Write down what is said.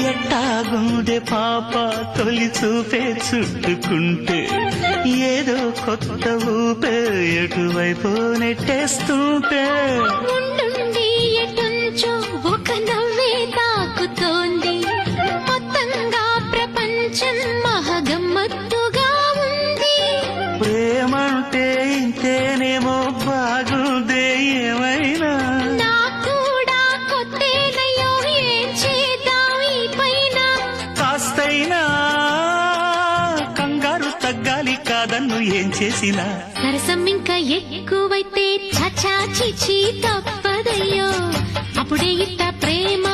ఎట్టాగుండే పాప తొలి చూపే చుట్టుకుంటే ఏదో కొత్త ఊపే ఎటువైపు నెట్టేస్తుంటే ఉండుండి ఎటుంచో ఒక నవ్వే తాకుతోంది మొత్తంగా ప్రపంచం మహగమ్మత్తుగా ఉంది ప్రేమంటే ఇంతేనేమో బాగుందే ఏమైనా నాకు కూడా కొత్తేనయ్యో ఏం చేద్దాం ఈ పైన కాస్తైనా కంగారు తగ్గాలి కాదన్ను ఏం చేసినా సరసం ఇంకా ఎక్కువైతే చాచా చిచి తప్పదయ్యో అప్పుడే ఇట్ట ప్రేమ